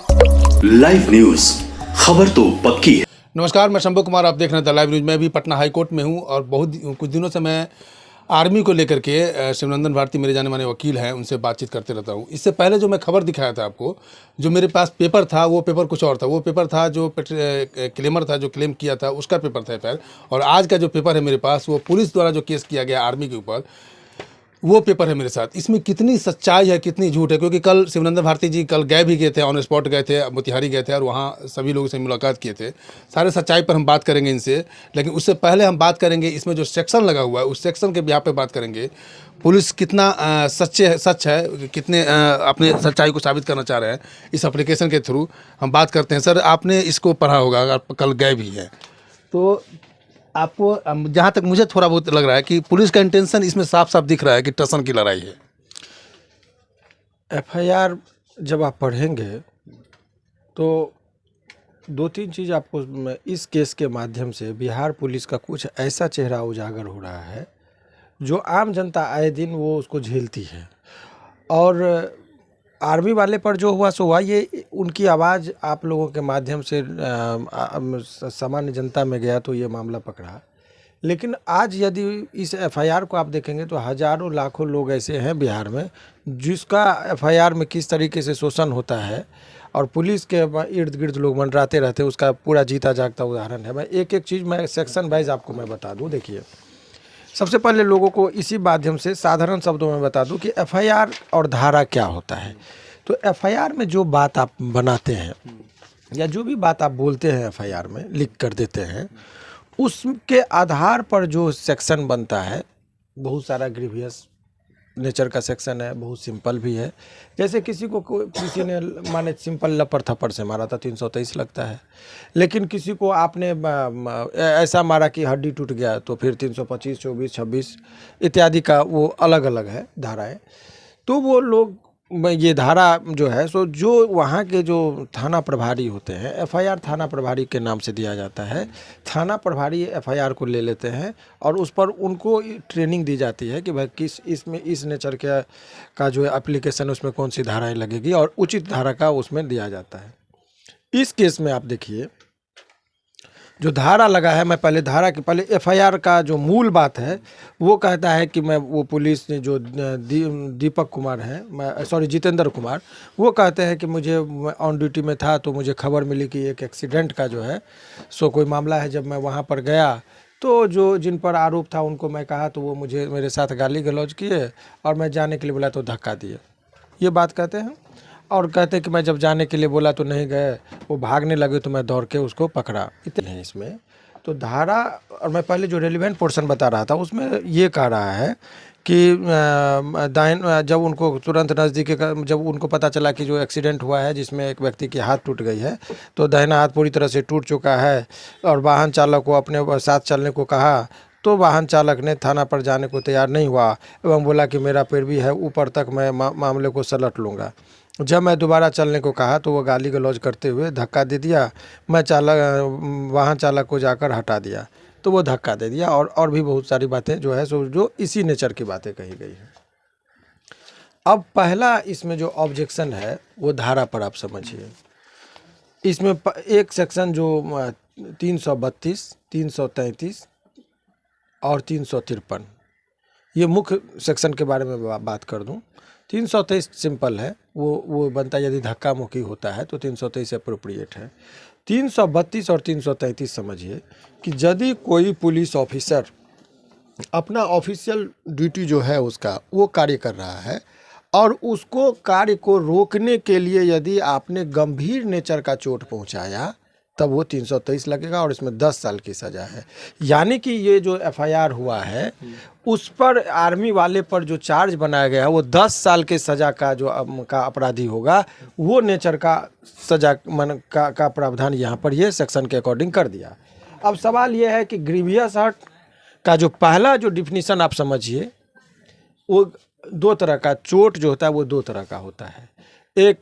Live news, खबर तो पक्की है। नमस्कार, मैं शंभू कुमार, आप देख रहे हैं द लाइव न्यूज। मैं भी पटना हाई कोर्ट में हूं और कुछ दिनों से मैं आर्मी को लेकर के शिवनंदन भारती मेरे जाने माने वकील हैं, उनसे बातचीत करते रहता हूं। इससे पहले जो मैं खबर दिखाया था आपको, जो मेरे पास पेपर था वो पेपर कुछ और था। वो पेपर था जो क्लेमर था, जो क्लेम किया था उसका पेपर था एफआईआर। और आज का जो पेपर है मेरे पास, वो पुलिस द्वारा जो केस किया गया आर्मी के ऊपर, वो पेपर है मेरे साथ। इसमें कितनी सच्चाई है, कितनी झूठ है, क्योंकि कल शिवनंदन भारती जी कल गए भी गए थे, ऑन स्पॉट गए थे, मोतिहारी गए थे और वहाँ सभी लोगों से मुलाकात किए थे। सारे सच्चाई पर हम बात करेंगे इनसे, लेकिन उससे पहले हम बात करेंगे इसमें जो सेक्शन लगा हुआ है, उस सेक्शन के यहाँ पे बात करेंगे। पुलिस कितना सच है, कितने अपने सच्चाई को साबित करना चाह रहे हैं इस एप्लीकेशन के थ्रू। हम बात करते हैं। सर, आपने इसको पढ़ा होगा, अगर आप कल गए भी हैं तो आपको जहाँ तक मुझे थोड़ा बहुत लग रहा है कि पुलिस का इंटेंशन इसमें साफ साफ दिख रहा है कि टसन की लड़ाई है। एफआईआर जब आप पढ़ेंगे तो दो तीन चीज़ आपको इस केस के माध्यम से बिहार पुलिस का कुछ ऐसा चेहरा उजागर हो रहा है जो आम जनता आए दिन वो उसको झेलती है। और आर्मी वाले पर जो हुआ सो हुआ, ये उनकी आवाज़ आप लोगों के माध्यम से सामान्य जनता में गया तो ये मामला पकड़ा। लेकिन आज यदि इस एफआईआर को आप देखेंगे तो हज़ारों लाखों लोग ऐसे हैं बिहार में जिसका एफआईआर में किस तरीके से शोषण होता है और पुलिस के इर्द गिर्द लोग मंडराते रहते हैं, उसका पूरा जीता जागता उदाहरण है। मैं एक एक चीज़ मैं सेक्शन वाइज आपको मैं बता दूं। देखिए, सबसे पहले लोगों को इसी माध्यम से साधारण शब्दों में बता दूं कि एफआईआर और धारा क्या होता है। तो एफआईआर में जो बात आप बनाते हैं या जो भी बात आप बोलते हैं एफआईआर में लिख कर देते हैं, उसके आधार पर जो सेक्शन बनता है, बहुत सारा ग्रीवियस नेचर का सेक्शन है, बहुत सिंपल भी है। जैसे किसी किसी ने माने सिंपल लपड़ थप्पड़ से मारा था 323 लगता है, लेकिन किसी को आपने ऐसा मारा कि हड्डी टूट गया तो फिर 325, 24, 26 इत्यादि का वो अलग अलग है धाराएं। तो वो लोग ये धारा जो है सो जो वहाँ के जो थाना प्रभारी होते हैं, एफआईआर थाना प्रभारी के नाम से दिया जाता है। थाना प्रभारी एफआईआर को ले लेते हैं और उस पर उनको ट्रेनिंग दी जाती है कि भाई किस इसमें इस नेचर का जो है एप्लीकेशन, उसमें कौन सी धाराएं लगेगी और उचित धारा का उसमें दिया जाता है। इस केस में आप देखिए जो धारा लगा है, मैं पहले धारा के पहले एफआईआर का जो मूल बात है वो कहता है कि मैं वो पुलिस ने जो दीपक कुमार हैं, जितेंद्र कुमार, वो कहते हैं कि मुझे ऑन ड्यूटी में था तो मुझे खबर मिली कि एक एक्सीडेंट का जो है सो कोई मामला है। जब मैं वहाँ पर गया तो जो जिन पर आरोप था उनको मैं कहा तो वो मुझे मेरे साथ गाली गलौज किए और मैं जाने के लिए बोला तो धक्का दिए, ये बात कहते हैं। और कहते हैं कि मैं जब जाने के लिए बोला तो नहीं गए, वो भागने लगे तो मैं दौड़ के उसको पकड़ा। इतने हैं इसमें तो धारा। और मैं पहले जो रेलिवेंट पोर्शन बता रहा था उसमें ये कह रहा है कि जब उनको तुरंत नज़दीक जब उनको पता चला कि जो एक्सीडेंट हुआ है जिसमें एक व्यक्ति की हाथ टूट गई है, तो दाहिना हाथ पूरी तरह से टूट चुका है और वाहन चालक को अपने साथ चलने को कहा तो वाहन चालक ने थाना पर जाने को तैयार नहीं हुआ एवं बोला कि मेरा पैर भी है ऊपर तक, मैं मामले को सलट लूँगा। जब मैं दोबारा चलने को कहा तो वो गाली गलौज करते हुए धक्का दे दिया। मैं वाहन चालक को जाकर हटा दिया तो वो धक्का दे दिया। और भी बहुत सारी बातें जो है सो जो इसी नेचर की बातें कही गई हैं। अब पहला इसमें जो ऑब्जेक्शन है वो धारा पर आप समझिए। इसमें एक सेक्शन जो 332, 333 और 353, ये मुख्य सेक्शन के बारे में बात कर दूं। 323 सिंपल है, वो बनता है यदि धक्का मुक्की होता है तो 323 अप्रोप्रिएट है। 332 और 333 समझिए कि यदि कोई पुलिस ऑफिसर अपना ऑफिशियल ड्यूटी जो है उसका वो कार्य कर रहा है और उसको कार्य को रोकने के लिए यदि आपने गंभीर नेचर का चोट पहुंचाया तब वो 323 लगेगा और इसमें 10 साल की सज़ा है। यानी कि ये जो एफआईआर हुआ है उस पर आर्मी वाले पर जो चार्ज बनाया गया है वो 10 साल के सज़ा का जो अपराधी होगा वो नेचर का सज़ा का प्रावधान यहाँ पर ये सेक्शन के अकॉर्डिंग कर दिया। अब सवाल ये है कि ग्रीवियस हर्ट का जो पहला जो डिफिनीशन आप समझिए, वो दो तरह का चोट जो होता है वो दो तरह का होता है। एक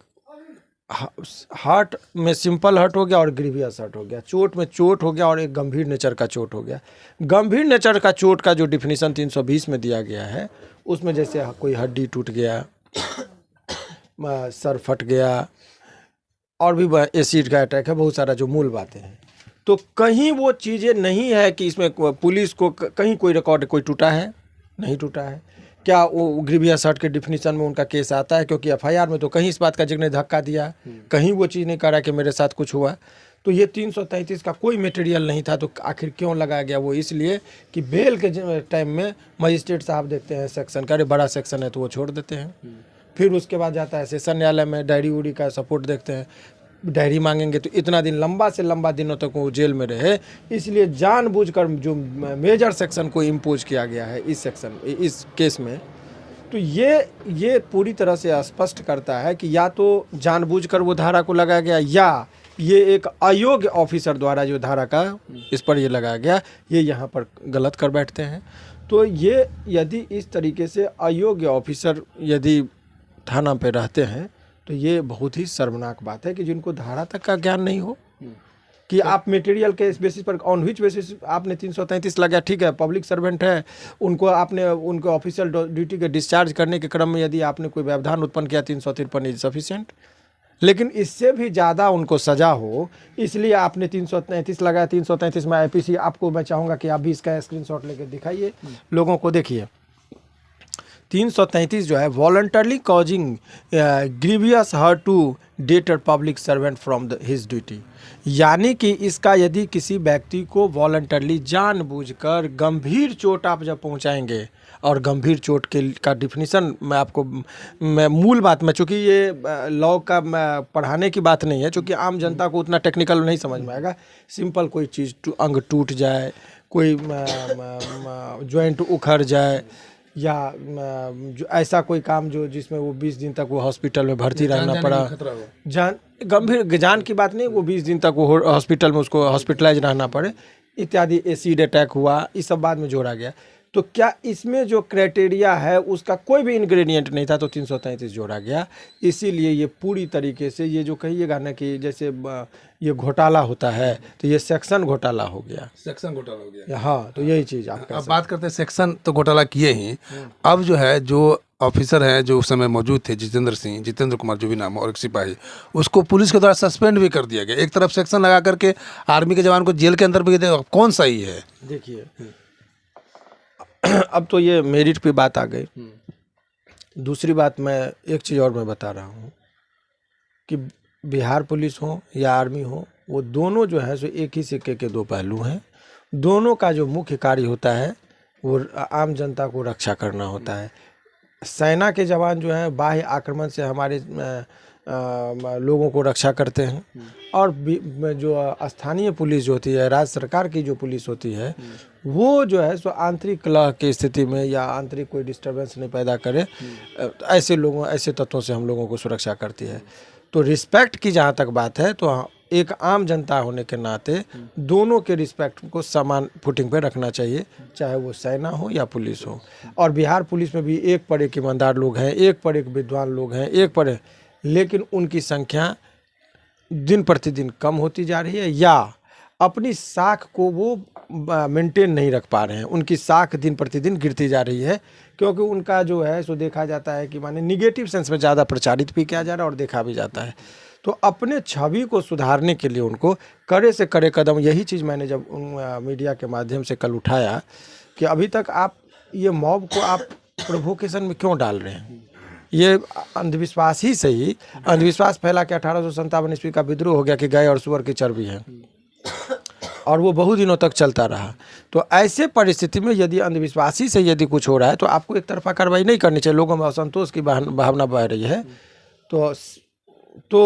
हार्ट में सिंपल हर्ट हो गया और ग्रीवियस हर्ट हो गया। चोट में चोट हो गया और एक गंभीर नेचर का चोट हो गया। गंभीर नेचर का चोट का जो डिफिनीशन 320 में दिया गया है उसमें जैसे कोई हड्डी टूट गया, सर फट गया और भी एसिड का अटैक है, बहुत सारा जो मूल बातें हैं। तो कहीं वो चीज़ें नहीं है कि इसमें पुलिस को कहीं कोई रिकॉर्ड कोई टूटा है, नहीं टूटा है। क्या वो ग्रीवियस हर्ट के डिफिनीशन में उनका केस आता है? क्योंकि एफआईआर में तो कहीं इस बात का जिक्र नहीं, धक्का दिया, कहीं वो चीज़ नहीं कह रहा कि मेरे साथ कुछ हुआ। तो ये 333 का कोई मटेरियल नहीं था, तो आखिर क्यों लगाया गया? वो इसलिए कि बेल के टाइम में मजिस्ट्रेट साहब देखते हैं सेक्शन का, अरे बड़ा सेक्शन है तो वो छोड़ देते हैं। फिर उसके बाद जाता है सेशन न्यायालय में, डायरी उड़ी का सपोर्ट देखते हैं, डायरी मांगेंगे तो इतना दिन, लंबा से लंबा दिनों तक वो जेल में रहे। इसलिए जानबूझकर जो मेजर सेक्शन को इम्पोज किया गया है इस केस में, तो ये पूरी तरह से स्पष्ट करता है कि या तो जानबूझकर वो धारा को लगाया गया, या ये एक अयोग्य ऑफिसर द्वारा जो धारा का इस पर ये लगाया गया, ये यहाँ पर गलत कर बैठते हैं। तो ये यदि इस तरीके से अयोग्य ऑफिसर यदि थाना पे रहते हैं तो ये बहुत ही शर्मनाक बात है कि जिनको धारा तक का ज्ञान नहीं हो, कि आप मटेरियल के इस बेसिस पर, ऑन विच बेसिस आपने 333 लगाया। ठीक है, पब्लिक सर्वेंट है, उनको आपने उनको ऑफिशियल ड्यूटी के डिस्चार्ज करने के क्रम में यदि आपने कोई व्यवधान उत्पन्न किया, 353 इज सफिशिएंट। लेकिन इससे भी ज़्यादा उनको सज़ा हो, इसलिए आपने 333 लगाया। 333 में आईपीसी, आपको मैं चाहूँगा कि आप भी इसका स्क्रीनशॉट लेकर दिखाइए लोगों को। देखिए 333 जो है, voluntarily causing grievous hurt to deter public servant from his duty, यानी कि इसका यदि किसी व्यक्ति को वॉलंटरली जानबूझकर गंभीर चोट आप जब पहुंचाएंगे, और गंभीर चोट का डिफिनीशन मैं मूल बात में, चूँकि ये लॉ का पढ़ाने की बात नहीं है, चूँकि आम जनता को उतना टेक्निकल नहीं समझ में आएगा। सिंपल कोई चीज़ अंग टूट जाए, कोई जॉइंट उखड़ जाए, या जो ऐसा कोई काम जो जिसमें वो 20 दिन तक वो हॉस्पिटल में भर्ती रहना पड़ा, गंभीर जान की बात नहीं, वो 20 दिन तक वो हॉस्पिटल में उसको हॉस्पिटलाइज रहना पड़े इत्यादि, एसिड अटैक हुआ, इस सब बाद में जोड़ा गया। तो क्या इसमें जो क्राइटेरिया है उसका कोई भी इंग्रेडिएंट नहीं था, तो 333 जोड़ा गया। इसीलिए ये पूरी तरीके से, ये जो कहिएगा ना कि जैसे ये घोटाला होता है, तो ये सेक्शन घोटाला हो गया, सेक्शन घोटाला हो गया। हाँ, तो यही चीज़ आप अब बात करते हैं, सेक्शन तो घोटाला किए ही। अब जो है, जो ऑफिसर हैं जो उस समय मौजूद थे, जितेंद्र कुमार जो भी नाम, और एक सिपाही, उसको पुलिस के द्वारा सस्पेंड भी कर दिया गया। एक तरफ सेक्शन लगा करके आर्मी के जवान को जेल के अंदर भी दे, कौन सही है? देखिए अब तो ये मेरिट पे बात आ गई। दूसरी बात, मैं एक चीज़ और मैं बता रहा हूँ कि बिहार पुलिस हो या आर्मी हो, वो दोनों जो है सो एक ही सिक्के के दो पहलू हैं। दोनों का जो मुख्य कार्य होता है वो आम जनता को रक्षा करना होता है। सेना के जवान जो हैं बाह्य आक्रमण से हमारे लोगों को रक्षा करते हैं, और जो स्थानीय पुलिस जो होती है, राज्य सरकार की जो पुलिस होती है, वो जो है सो आंतरिक कलह की स्थिति में या आंतरिक कोई डिस्टर्बेंस नहीं पैदा करे, ऐसे तत्वों से हम लोगों को सुरक्षा करती है। तो रिस्पेक्ट की जहाँ तक बात है, तो एक आम जनता होने के नाते दोनों के रिस्पेक्ट को समान फुटिंग पे रखना चाहिए, चाहे वो सेना हो या पुलिस हो। और बिहार पुलिस में भी एक पर एक ईमानदार लोग हैं, एक पर एक विद्वान लोग हैं, एक पर, लेकिन उनकी संख्या दिन प्रतिदिन कम होती जा रही है, या अपनी साख को वो मेंटेन नहीं रख पा रहे हैं। उनकी साख दिन प्रतिदिन गिरती जा रही है, क्योंकि उनका जो है सो देखा जाता है कि माने निगेटिव सेंस में ज़्यादा प्रचारित भी किया जा रहा है और देखा भी जाता है। तो अपने छवि को सुधारने के लिए उनको कड़े से कड़े कदम, यही चीज़ मैंने जब मीडिया के माध्यम से कल उठाया कि अभी तक आप ये मॉब को आप प्रोवोकेशन में क्यों डाल रहे हैं? ये अंधविश्वास ही सही, अंधविश्वास फैला के 1857 ईस्वी का विद्रोह हो गया कि गाय और सुअर की चर्बी है, और वो बहुत दिनों तक चलता रहा। तो ऐसे परिस्थिति में यदि अंधविश्वासी से यदि कुछ हो रहा है, तो आपको एक तरफा कार्रवाई नहीं करनी चाहिए। लोगों में असंतोष की भावना बह रही है। तो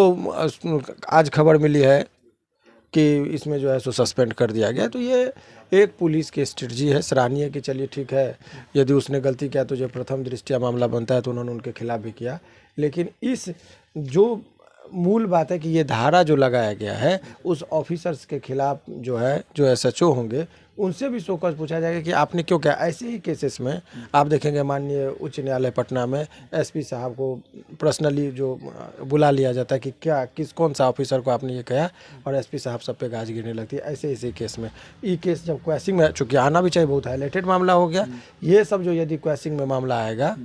आज खबर मिली है कि इसमें जो है सो सस्पेंड कर दिया गया। तो ये एक पुलिस की स्ट्रेटजी है, सराहनीय कि चलिए ठीक है, यदि उसने गलती किया तो जो प्रथम दृष्टया मामला बनता है तो उन्होंने उनके खिलाफ भी किया। लेकिन इस जो मूल बात है कि ये धारा जो लगाया गया है, उस ऑफिसर्स के खिलाफ जो है, जो एसएचओ होंगे, उनसे भी शोकज पूछा जाएगा कि आपने क्यों किया। ऐसे ही केसेस में आप देखेंगे माननीय उच्च न्यायालय पटना में एसपी साहब को पर्सनली जो बुला लिया जाता है कि क्या कौन सा ऑफिसर को आपने ये कहा, और एसपी साहब सब पे गाज गिरने लगती है। ऐसे केस में ये केस जब क्वेसिंग में, चूँकि आना भी चाहिए, बहुत हाईलाइटेड मामला हो गया, ये सब जो यदि क्वेसिंग में मामला आएगा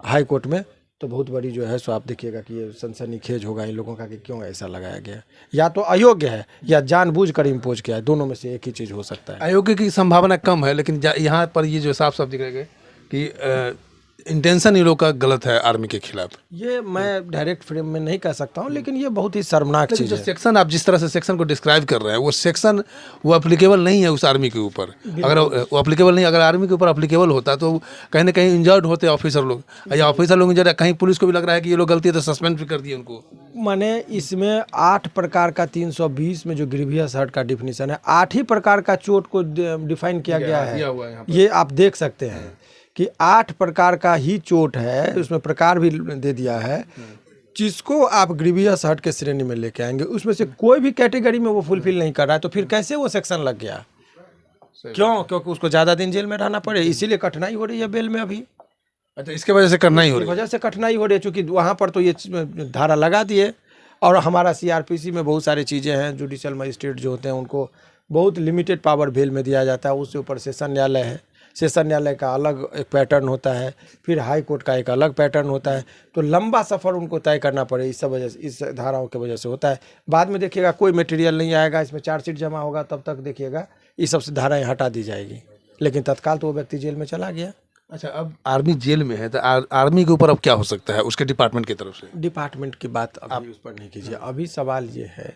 हाई कोर्ट में, तो बहुत बड़ी जो है सो आप देखिएगा कि ये सनसनीखेज होगा इन लोगों का कि क्यों ऐसा लगाया गया। या तो अयोग्य है या जानबूझकर इम्पोज किया है, दोनों में से एक ही चीज़ हो सकता है। अयोग्य की संभावना कम है, लेकिन यहाँ पर ये जो साफ साफ दिख रहा है कि इंटेंशन इन लोग का गलत है आर्मी के खिलाफ। ये मैं डायरेक्ट फ्रेम में नहीं कह सकता हूँ, लेकिन ये बहुत ही शर्मनाक चीज़ जो है। सेक्शन आप जिस तरह से सेक्शन को डिस्क्राइब कर रहे हैं वो सेक्शन वो एप्लीकेबल नहीं है उस आर्मी के ऊपर। अगर वो एप्लीकेबल नहीं, अगर आर्मी के ऊपर एप्लीकेबल होता तो कहीं ना कहीं इंजर्ड होते ऑफिसर लोग, या ऑफिसर लोग इंजर्ड, कहीं पुलिस को भी लग रहा है कि ये लोग गलती है तो सस्पेंड भी कर दिए उनको। माने इसमें 8 प्रकार का 320 में जो ग्रीवियस हर्ट का डिफिनीशन है, 8 ही प्रकार का चोट को डिफाइन किया गया है। ये आप देख सकते हैं कि 8 प्रकार का ही चोट है, उसमें प्रकार भी दे दिया है, जिसको आप ग्रीवियस हर्ट के श्रेणी में लेके आएंगे उसमें से कोई भी कैटेगरी में वो फुलफिल नहीं कर रहा है, तो फिर कैसे वो सेक्शन लग गया? क्यों? क्योंकि उसको ज़्यादा दिन जेल में रहना पड़े, इसीलिए कठिनाई हो रही है बेल में अभी। अच्छा, इसके वजह से करना ही हो रही है, वजह से कठिनाई हो रही है, क्योंकि वहाँ पर तो ये धारा लगा दिए। और हमारा सीआरपीसी में बहुत सारी चीज़ें हैं, जुडिशियल मजिस्ट्रेट जो होते हैं उनको बहुत लिमिटेड पावर बेल में दिया जाता है। उससे ऊपर सेशन न्यायालय है, सेशन न्यायालय का अलग एक पैटर्न होता है, फिर हाई कोर्ट का एक अलग पैटर्न होता है, तो लंबा सफ़र उनको तय करना पड़े। इस सब वजह से, इस धाराओं की वजह से होता है। बाद में देखिएगा कोई मटेरियल नहीं आएगा, इसमें चार्जशीट जमा होगा, तब तक देखिएगा ये सबसे धाराएं हटा दी जाएगी, लेकिन तत्काल तो वो व्यक्ति जेल में चला गया। अच्छा, अब आर्मी जेल में है तो आर्मी के ऊपर अब क्या हो सकता है उसके डिपार्टमेंट की तरफ से? डिपार्टमेंट की बात अभी उस पर नहीं कीजिए। अभी सवाल ये है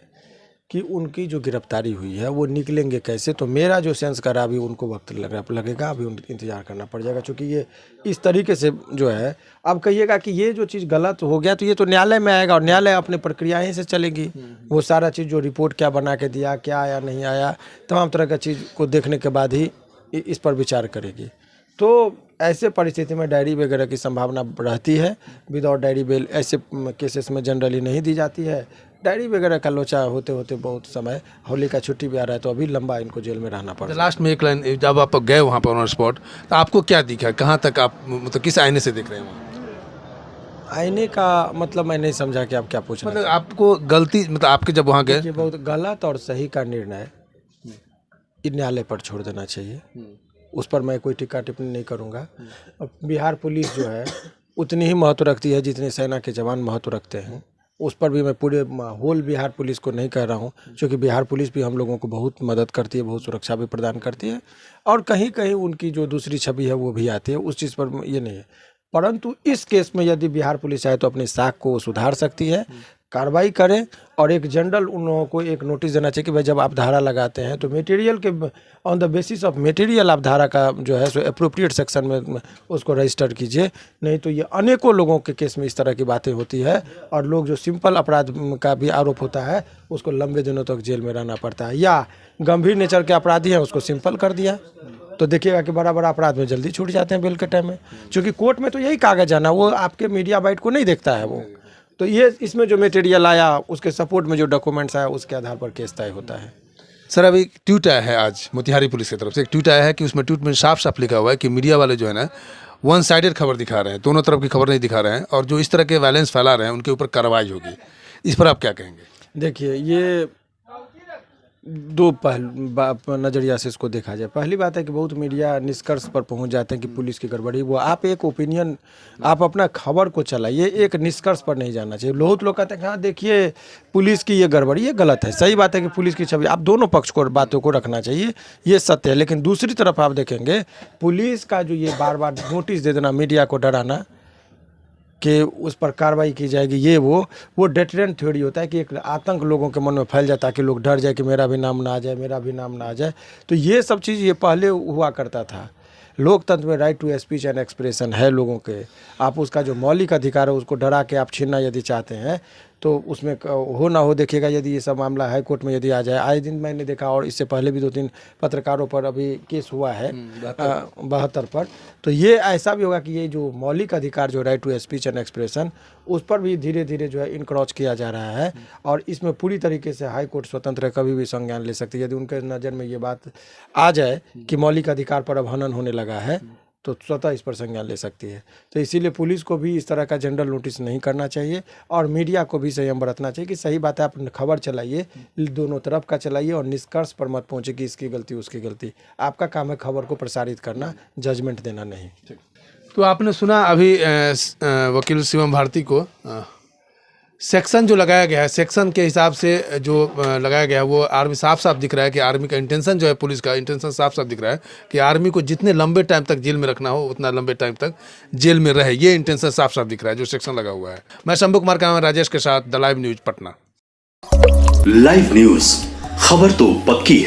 कि उनकी जो गिरफ्तारी हुई है वो निकलेंगे कैसे। तो मेरा जो सेंस करा अभी उनको वक्त लगेगा, अभी इंतजार करना पड़ जाएगा, क्योंकि ये इस तरीके से जो है, अब कहिएगा कि ये जो चीज़ गलत हो गया तो ये तो न्यायालय में आएगा और न्यायालय अपने प्रक्रियाएं से चलेगी। वो सारा चीज़ जो रिपोर्ट क्या बना के दिया, क्या आया नहीं आया, तमाम तरह का चीज़ को देखने के बाद ही इस पर विचार करेगी। तो ऐसे परिस्थिति में डायरी वगैरह की संभावना रहती है। विदाउट डायरी बेल ऐसे केसेस में जनरली नहीं दी जाती है। डायरी वगैरह का लोचा होते होते बहुत समय, होली का छुट्टी भी आ रहा है, तो अभी लंबा इनको जेल में रहना पड़ा। लास्ट में एक लाइन, जब आप गए वहाँ पर ऑन स्पॉट, तो आपको क्या दिखा, कहाँ तक आप मतलब किस आईने से देख रहे हैं वहाँ? आईने का मतलब मैं नहीं समझा कि आप क्या पूछ रहे हैं। मतलब आपको गलती, मतलब आपके जब वहाँ गए, ये बहुत गलत और सही का निर्णय न्यायालय पर छोड़ देना चाहिए, उस पर मैं कोई टिक्का टिप्पणी नहीं करूँगा। बिहार पुलिस जो है उतनी ही महत्व रखती है जितने सेना के जवान महत्व रखते हैं। उस पर भी मैं पूरे होल बिहार पुलिस को नहीं कह रहा हूँ, क्योंकि बिहार पुलिस भी हम लोगों को बहुत मदद करती है, बहुत सुरक्षा भी प्रदान करती है, और कहीं कहीं उनकी जो दूसरी छवि है वो भी आती है, उस चीज़ पर ये नहीं है। परंतु इस केस में यदि बिहार पुलिस चाहे तो अपनी साख को सुधार सकती है, कार्रवाई करें, और एक जनरल उन लोगों को एक नोटिस देना चाहिए कि भाई जब आप धारा लगाते हैं तो मटेरियल के on the basis of material आप धारा का जो है सो एप्रोप्रिएट सेक्शन में उसको रजिस्टर कीजिए। नहीं तो ये अनेकों लोगों के केस में इस तरह की बातें होती है, और लोग जो सिंपल अपराध का भी आरोप होता है उसको लंबे दिनों तक जेल में रहना पड़ता है, या गंभीर नेचर के अपराधी हैं उसको सिंपल कर दिया, तो देखिएगा कि बड़ा बड़ा अपराध में जल्दी छूट जाते हैं बेल के टाइम में, क्योंकि कोर्ट में तो यही कागज आना, वो आपके मीडिया बाइट को नहीं देखता है वो। तो ये इसमें जो मटेरियल आया उसके सपोर्ट में जो डॉक्यूमेंट्स आया उसके आधार पर केस तय होता है। सर अभी एक ट्वीट आया है आज मोतिहारी पुलिस की तरफ से, एक ट्वीट आया है कि उसमें ट्वीट में साफ साफ लिखा हुआ है कि मीडिया वाले जो है ना वन साइडेड खबर दिखा रहे हैं, दोनों तरफ की खबर नहीं दिखा रहे हैं, और जो इस तरह के वायलेंस फैला रहे हैं उनके ऊपर कार्रवाई होगी। इस पर आप क्या कहेंगे? देखिए, ये दो नज़रिया से इसको देखा जाए। पहली बात है कि बहुत मीडिया निष्कर्ष पर पहुंच जाते हैं कि पुलिस की गड़बड़ी, वो आप एक ओपिनियन, आप अपना खबर को चलाइए, एक निष्कर्ष पर नहीं जाना चाहिए। बहुत लोग कहते हैं हाँ देखिए पुलिस की ये गड़बड़ी, ये गलत है। सही बात है कि पुलिस की छवि, आप दोनों पक्ष को बातों को रखना चाहिए, ये सत्य है। लेकिन दूसरी तरफ आप देखेंगे पुलिस का जो ये बार बार नोटिस दे देना, मीडिया को डराना कि उस पर कार्रवाई की जाएगी, ये वो डेटरेंट थ्योरी होता है कि एक आतंक लोगों के मन में फैल जाता है कि लोग डर जाए कि मेरा भी नाम ना आ जाए, मेरा भी नाम ना आ जाए। तो ये सब चीज़ ये पहले हुआ करता था। लोकतंत्र में right to speech and expression है लोगों के, आप उसका जो मौलिक अधिकार है उसको डरा के आप छीनना यदि चाहते हैं तो उसमें हो ना हो। देखिएगा यदि ये सब मामला हाई कोर्ट में यदि आ जाए, आए दिन मैंने देखा, और इससे पहले भी 2-3 पत्रकारों पर अभी केस हुआ है 72 पर, तो ये ऐसा भी होगा कि ये जो मौलिक अधिकार जो right to speech and expression, उस पर भी धीरे धीरे जो है इनक्रॉच किया जा रहा है, और इसमें पूरी तरीके से हाई कोर्ट स्वतंत्र है, कभी भी संज्ञान ले सकती है। यदि उनके नज़र में ये बात आ जाए कि मौलिक अधिकार पर अब हनन होने लगा है तो स्वतः इस पर संज्ञान ले सकती है। तो इसीलिए पुलिस को भी इस तरह का जनरल नोटिस नहीं करना चाहिए, और मीडिया को भी संयम बरतना चाहिए कि सही बात है, आप खबर चलाइए, दोनों तरफ का चलाइए, और निष्कर्ष पर मत पहुँचे कि इसकी गलती उसकी गलती। आपका काम है खबर को प्रसारित करना, जजमेंट देना नहीं। तो आपने सुना अभी वकील शिवम भारती को सेक्शन जो लगाया गया है, सेक्शन के हिसाब से जो लगाया गया है वो आर्मी साफ साफ दिख रहा है कि आर्मी का इंटेंशन जो है, पुलिस का इंटेंशन साफ साफ दिख रहा है कि आर्मी को जितने लंबे टाइम तक जेल में रखना हो उतना लंबे टाइम तक जेल में रहे। ये इंटेंशन साफ साफ दिख रहा है जो सेक्शन लगा हुआ है। मैं शंभू कुमार का राजेश के साथ the live news Patna. Live news, खबर तो पक्की है।